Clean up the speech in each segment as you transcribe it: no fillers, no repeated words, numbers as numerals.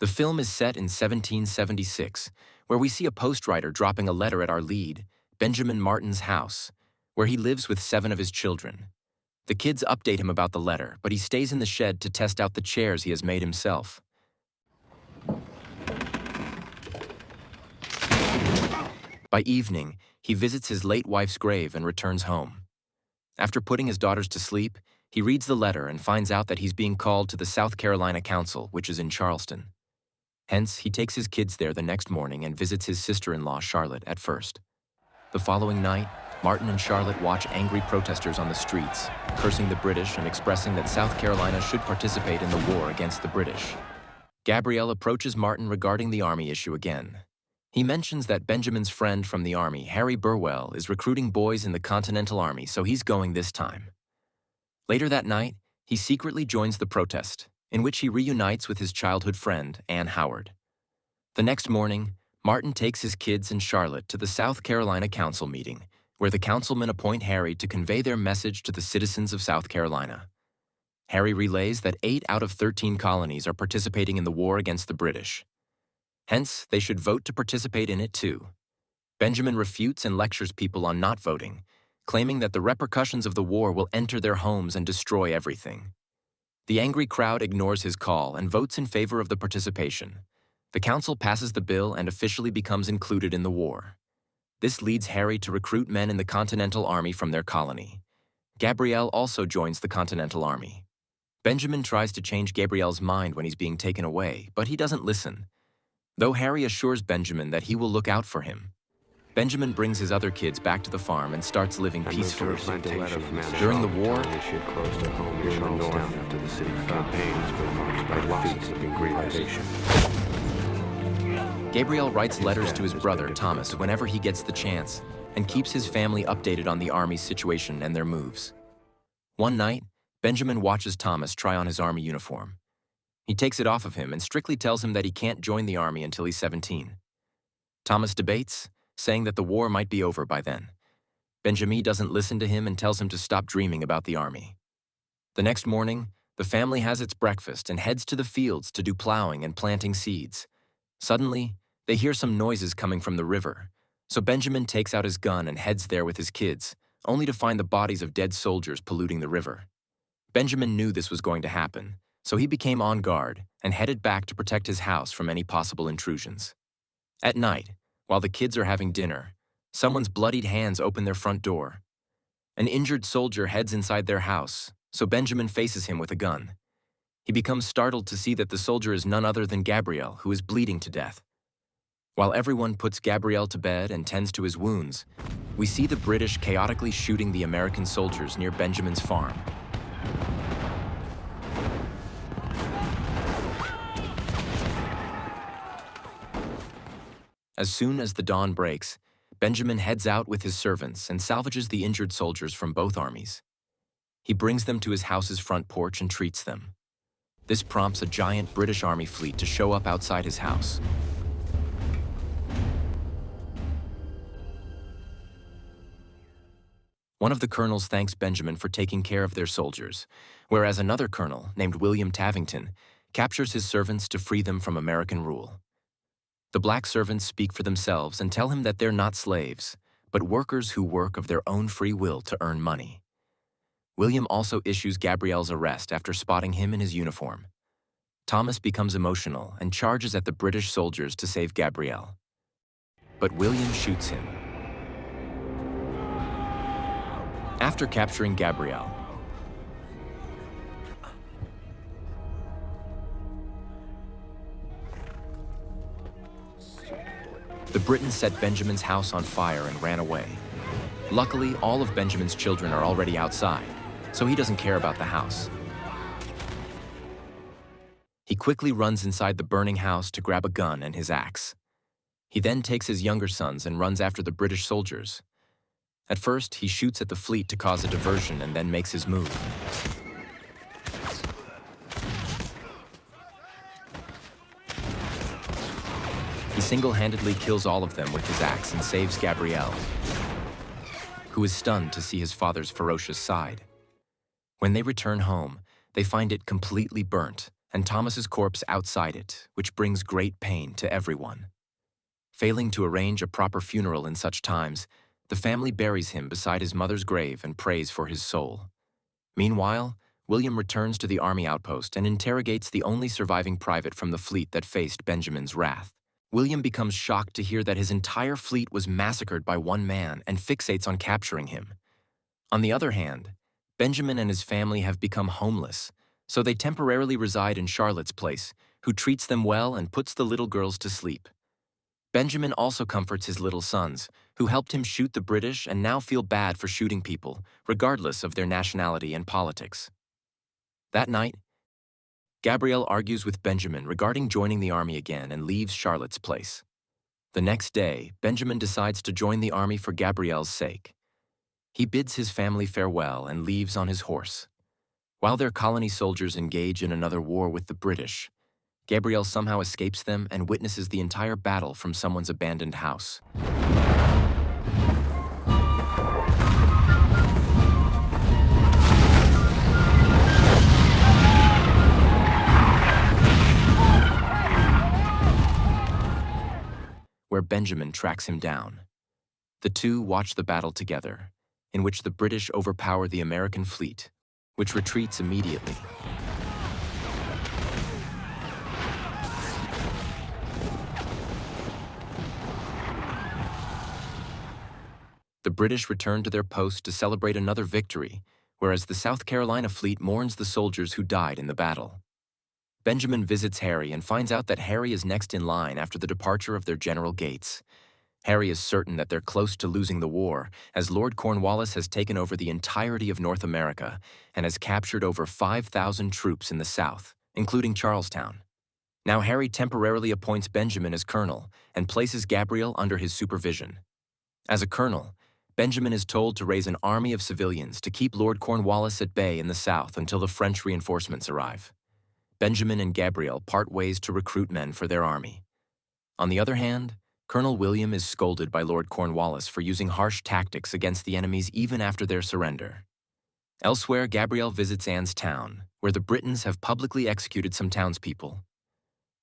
The film is set in 1776, where we see a postwriter dropping a letter at our lead, Benjamin Martin's house, where he lives with 7 of his children. The kids update him about the letter, but he stays in the shed to test out the chairs he has made himself. By evening, he visits his late wife's grave and returns home. After putting his daughters to sleep, he reads the letter and finds out that he's being called to the South Carolina Council, which is in Charleston. Hence, he takes his kids there the next morning and visits his sister-in-law, Charlotte, at first. The following night, Martin and Charlotte watch angry protesters on the streets, cursing the British and expressing that South Carolina should participate in the war against the British. Gabrielle approaches Martin regarding the army issue again. He mentions that Benjamin's friend from the army, Harry Burwell, is recruiting boys in the Continental Army, so he's going this time. Later that night, he secretly joins the protest, in which he reunites with his childhood friend, Anne Howard. The next morning, Martin takes his kids and Charlotte to the South Carolina Council meeting, where the councilmen appoint Harry to convey their message to the citizens of South Carolina. Harry relays that 8 out of 13 colonies are participating in the war against the British. Hence, they should vote to participate in it too. Benjamin refutes and lectures people on not voting, claiming that the repercussions of the war will enter their homes and destroy everything. The angry crowd ignores his call and votes in favor of the participation. The council passes the bill and officially becomes included in the war. This leads Harry to recruit men in the Continental Army from their colony. Gabrielle also joins the Continental Army. Benjamin tries to change Gabrielle's mind when he's being taken away, but he doesn't listen. Though Harry assures Benjamin that he will look out for him, Benjamin brings his other kids back to the farm and starts living peacefully. During the war, Gabriel writes letters to his brother, Thomas, whenever he gets the chance, and keeps his family updated on the army's situation and their moves. One night, Benjamin watches Thomas try on his army uniform. He takes it off of him and strictly tells him that he can't join the army until he's 17. Thomas debates, saying that the war might be over by then. Benjamin doesn't listen to him and tells him to stop dreaming about the army. The next morning, the family has its breakfast and heads to the fields to do plowing and planting seeds. Suddenly, they hear some noises coming from the river, so Benjamin takes out his gun and heads there with his kids, only to find the bodies of dead soldiers polluting the river. Benjamin knew this was going to happen, so he became on guard and headed back to protect his house from any possible intrusions. At night, while the kids are having dinner, someone's bloodied hands open their front door. An injured soldier heads inside their house, so Benjamin faces him with a gun. He becomes startled to see that the soldier is none other than Gabriel, who is bleeding to death. While everyone puts Gabriel to bed and tends to his wounds, we see the British chaotically shooting the American soldiers near Benjamin's farm. As soon as the dawn breaks, Benjamin heads out with his servants and salvages the injured soldiers from both armies. He brings them to his house's front porch and treats them. This prompts a giant British Army fleet to show up outside his house. One of the colonels thanks Benjamin for taking care of their soldiers, whereas another colonel, named William Tavington, captures his servants to free them from American rule. The black servants speak for themselves and tell him that they're not slaves, but workers who work of their own free will to earn money. William also issues Gabriel's arrest after spotting him in his uniform. Thomas becomes emotional and charges at the British soldiers to save Gabriel. But William shoots him. After capturing Gabriel, the Britons set Benjamin's house on fire and ran away. Luckily, all of Benjamin's children are already outside, so he doesn't care about the house. He quickly runs inside the burning house to grab a gun and his axe. He then takes his younger sons and runs after the British soldiers. At first, he shoots at the fleet to cause a diversion and then makes his move. He single-handedly kills all of them with his axe and saves Gabriel, who is stunned to see his father's ferocious side. When they return home, they find it completely burnt and Thomas's corpse outside it, which brings great pain to everyone. Failing to arrange a proper funeral in such times, the family buries him beside his mother's grave and prays for his soul. Meanwhile, William returns to the army outpost and interrogates the only surviving private from the fleet that faced Benjamin's wrath. William becomes shocked to hear that his entire fleet was massacred by one man and fixates on capturing him. On the other hand, Benjamin and his family have become homeless, so they temporarily reside in Charlotte's place, who treats them well and puts the little girls to sleep. Benjamin also comforts his little sons, who helped him shoot the British and now feel bad for shooting people, regardless of their nationality and politics. That night, Gabrielle argues with Benjamin regarding joining the army again and leaves Charlotte's place. The next day, Benjamin decides to join the army for Gabrielle's sake. He bids his family farewell and leaves on his horse. While their colony soldiers engage in another war with the British, Gabrielle somehow escapes them and witnesses the entire battle from someone's abandoned house. Where Benjamin tracks him down. The two watch the battle together, in which the British overpower the American fleet, which retreats immediately. The British return to their post to celebrate another victory, whereas the South Carolina fleet mourns the soldiers who died in the battle. Benjamin visits Harry and finds out that Harry is next in line after the departure of their General Gates. Harry is certain that they're close to losing the war, as Lord Cornwallis has taken over the entirety of North America and has captured over 5,000 troops in the South, including Charlestown. Now Harry temporarily appoints Benjamin as colonel and places Gabrielle under his supervision. As a colonel, Benjamin is told to raise an army of civilians to keep Lord Cornwallis at bay in the South until the French reinforcements arrive. Benjamin and Gabrielle part ways to recruit men for their army. On the other hand, Colonel William is scolded by Lord Cornwallis for using harsh tactics against the enemies even after their surrender. Elsewhere, Gabrielle visits Anne's town, where the Britons have publicly executed some townspeople.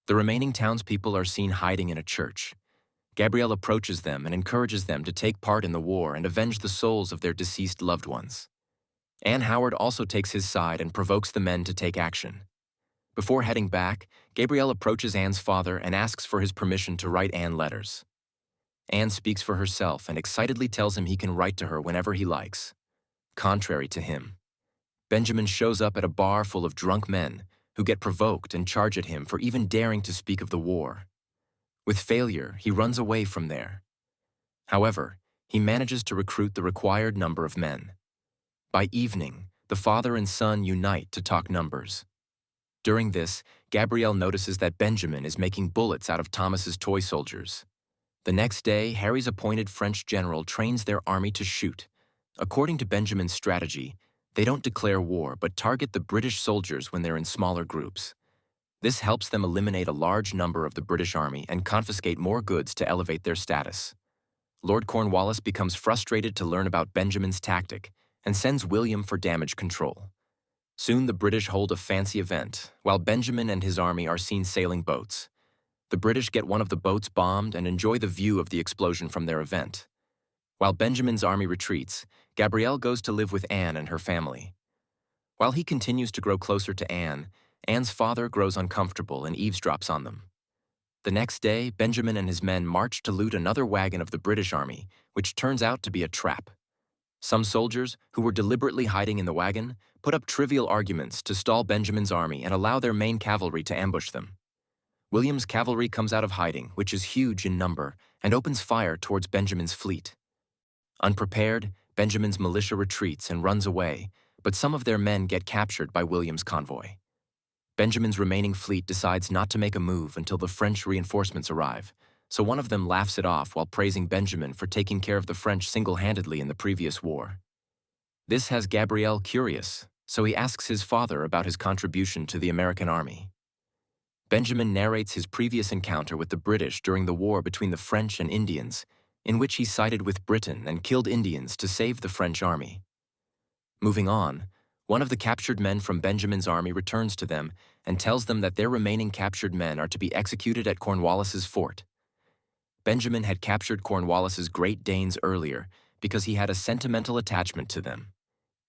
The remaining townspeople are seen hiding in a church. Gabrielle approaches them and encourages them to take part in the war and avenge the souls of their deceased loved ones. Anne Howard also takes his side and provokes the men to take action. Before heading back, Gabrielle approaches Anne's father and asks for his permission to write Anne letters. Anne speaks for herself and excitedly tells him he can write to her whenever he likes. Contrary to him, Benjamin shows up at a bar full of drunk men who get provoked and charge at him for even daring to speak of the war. With failure, he runs away from there. However, he manages to recruit the required number of men. By evening, the father and son unite to talk numbers. During this, Gabrielle notices that Benjamin is making bullets out of Thomas's toy soldiers. The next day, Harry's appointed French general trains their army to shoot. According to Benjamin's strategy, they don't declare war but target the British soldiers when they're in smaller groups. This helps them eliminate a large number of the British army and confiscate more goods to elevate their status. Lord Cornwallis becomes frustrated to learn about Benjamin's tactic and sends William for damage control. Soon the British hold a fancy event, while Benjamin and his army are seen sailing boats. The British get one of the boats bombed and enjoy the view of the explosion from their event. While Benjamin's army retreats, Gabrielle goes to live with Anne and her family. While he continues to grow closer to Anne, Anne's father grows uncomfortable and eavesdrops on them. The next day, Benjamin and his men march to loot another wagon of the British army, which turns out to be a trap. Some soldiers, who were deliberately hiding in the wagon, put up trivial arguments to stall Benjamin's army and allow their main cavalry to ambush them. William's cavalry comes out of hiding, which is huge in number, and opens fire towards Benjamin's fleet. Unprepared, Benjamin's militia retreats and runs away, but some of their men get captured by William's convoy. Benjamin's remaining fleet decides not to make a move until the French reinforcements arrive, so one of them laughs it off while praising Benjamin for taking care of the French single-handedly in the previous war. This has Gabrielle curious, so he asks his father about his contribution to the American army. Benjamin narrates his previous encounter with the British during the war between the French and Indians, in which he sided with Britain and killed Indians to save the French army. Moving on, one of the captured men from Benjamin's army returns to them and tells them that their remaining captured men are to be executed at Cornwallis's fort. Benjamin had captured Cornwallis's Great Danes earlier because he had a sentimental attachment to them.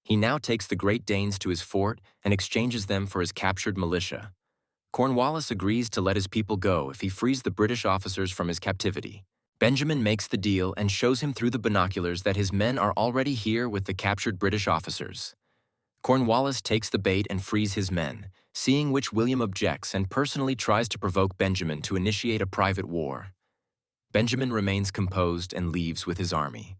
He now takes the Great Danes to his fort and exchanges them for his captured militia. Cornwallis agrees to let his people go if he frees the British officers from his captivity. Benjamin makes the deal and shows him through the binoculars that his men are already here with the captured British officers. Cornwallis takes the bait and frees his men, seeing which William objects and personally tries to provoke Benjamin to initiate a private war. Benjamin remains composed and leaves with his army.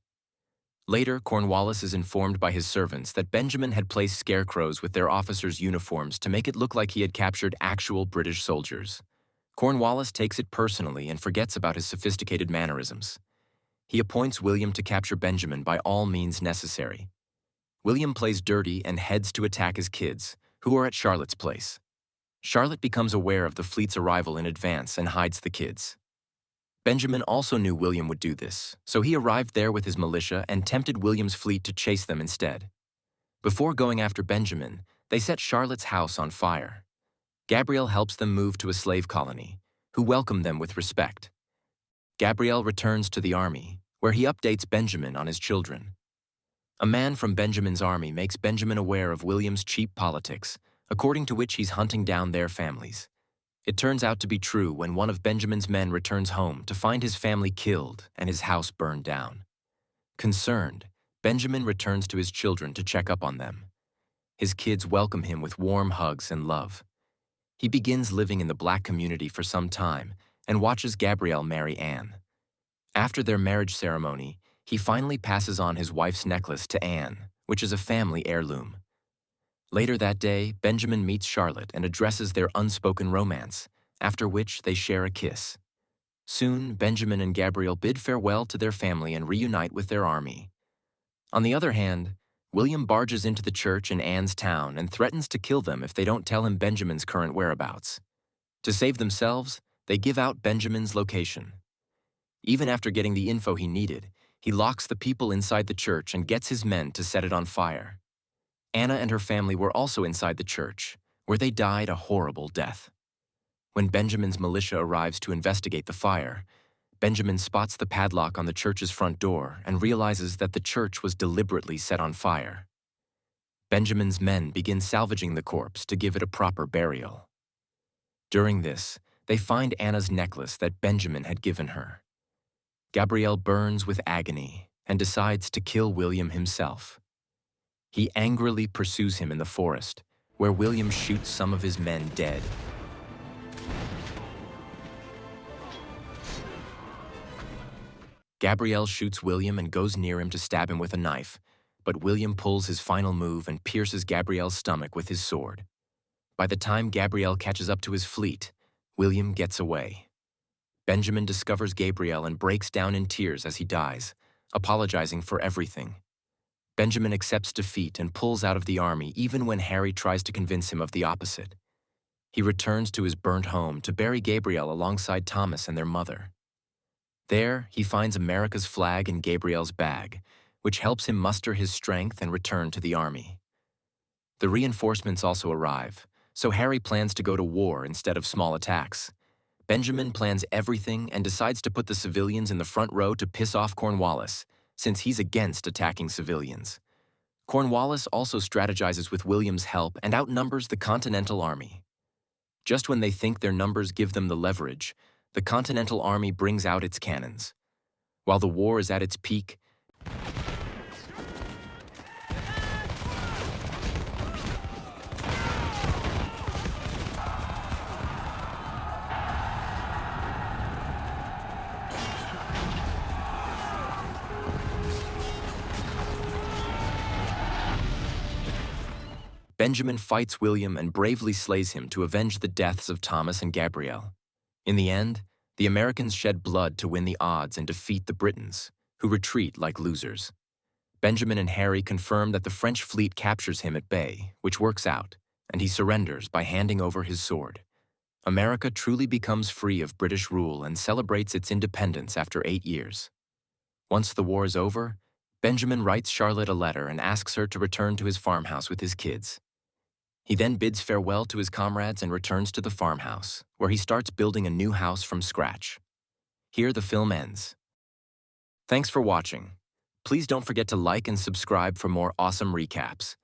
Later, Cornwallis is informed by his servants that Benjamin had placed scarecrows with their officers' uniforms to make it look like he had captured actual British soldiers. Cornwallis takes it personally and forgets about his sophisticated mannerisms. He appoints William to capture Benjamin by all means necessary. William plays dirty and heads to attack his kids, who are at Charlotte's place. Charlotte becomes aware of the fleet's arrival in advance and hides the kids. Benjamin also knew William would do this, so he arrived there with his militia and tempted William's fleet to chase them instead. Before going after Benjamin, they set Charlotte's house on fire. Gabriel helps them move to a slave colony, who welcome them with respect. Gabriel returns to the army, where he updates Benjamin on his children. A man from Benjamin's army makes Benjamin aware of William's cheap politics, according to which he's hunting down their families. It turns out to be true when one of Benjamin's men returns home to find his family killed and his house burned down. Concerned, Benjamin returns to his children to check up on them. His kids welcome him with warm hugs and love. He begins living in the black community for some time and watches Gabrielle marry Anne. After their marriage ceremony, he finally passes on his wife's necklace to Anne, which is a family heirloom. Later that day, Benjamin meets Charlotte and addresses their unspoken romance, after which they share a kiss. Soon, Benjamin and Gabrielle bid farewell to their family and reunite with their army. On the other hand, William barges into the church in Anne's town and threatens to kill them if they don't tell him Benjamin's current whereabouts. To save themselves, they give out Benjamin's location. Even after getting the info he needed, he locks the people inside the church and gets his men to set it on fire. Anna and her family were also inside the church, where they died a horrible death. When Benjamin's militia arrives to investigate the fire, Benjamin spots the padlock on the church's front door and realizes that the church was deliberately set on fire. Benjamin's men begin salvaging the corpse to give it a proper burial. During this, they find Anna's necklace that Benjamin had given her. Gabrielle burns with agony and decides to kill William himself. He angrily pursues him in the forest, where William shoots some of his men dead. Gabrielle shoots William and goes near him to stab him with a knife, but William pulls his final move and pierces Gabrielle's stomach with his sword. By the time Gabrielle catches up to his fleet, William gets away. Benjamin discovers Gabrielle and breaks down in tears as he dies, apologizing for everything. Benjamin accepts defeat and pulls out of the army even when Harry tries to convince him of the opposite. He returns to his burnt home to bury Gabrielle alongside Thomas and their mother. There, he finds America's flag in Gabrielle's bag, which helps him muster his strength and return to the army. The reinforcements also arrive, so Harry plans to go to war instead of small attacks. Benjamin plans everything and decides to put the civilians in the front row to piss off Cornwallis, since he's against attacking civilians. Cornwallis also strategizes with William's help and outnumbers the Continental Army. Just when they think their numbers give them the leverage, the Continental Army brings out its cannons. While the war is at its peak, Benjamin fights William and bravely slays him to avenge the deaths of Thomas and Gabrielle. In the end, the Americans shed blood to win the odds and defeat the Britons, who retreat like losers. Benjamin and Harry confirm that the French fleet captures him at bay, which works out, and he surrenders by handing over his sword. America truly becomes free of British rule and celebrates its independence after 8 years. Once the war is over, Benjamin writes Charlotte a letter and asks her to return to his farmhouse with his kids. He then bids farewell to his comrades and returns to the farmhouse, where he starts building a new house from scratch. Here the film ends. Thanks for watching. Please don't forget to like and subscribe for more awesome recaps.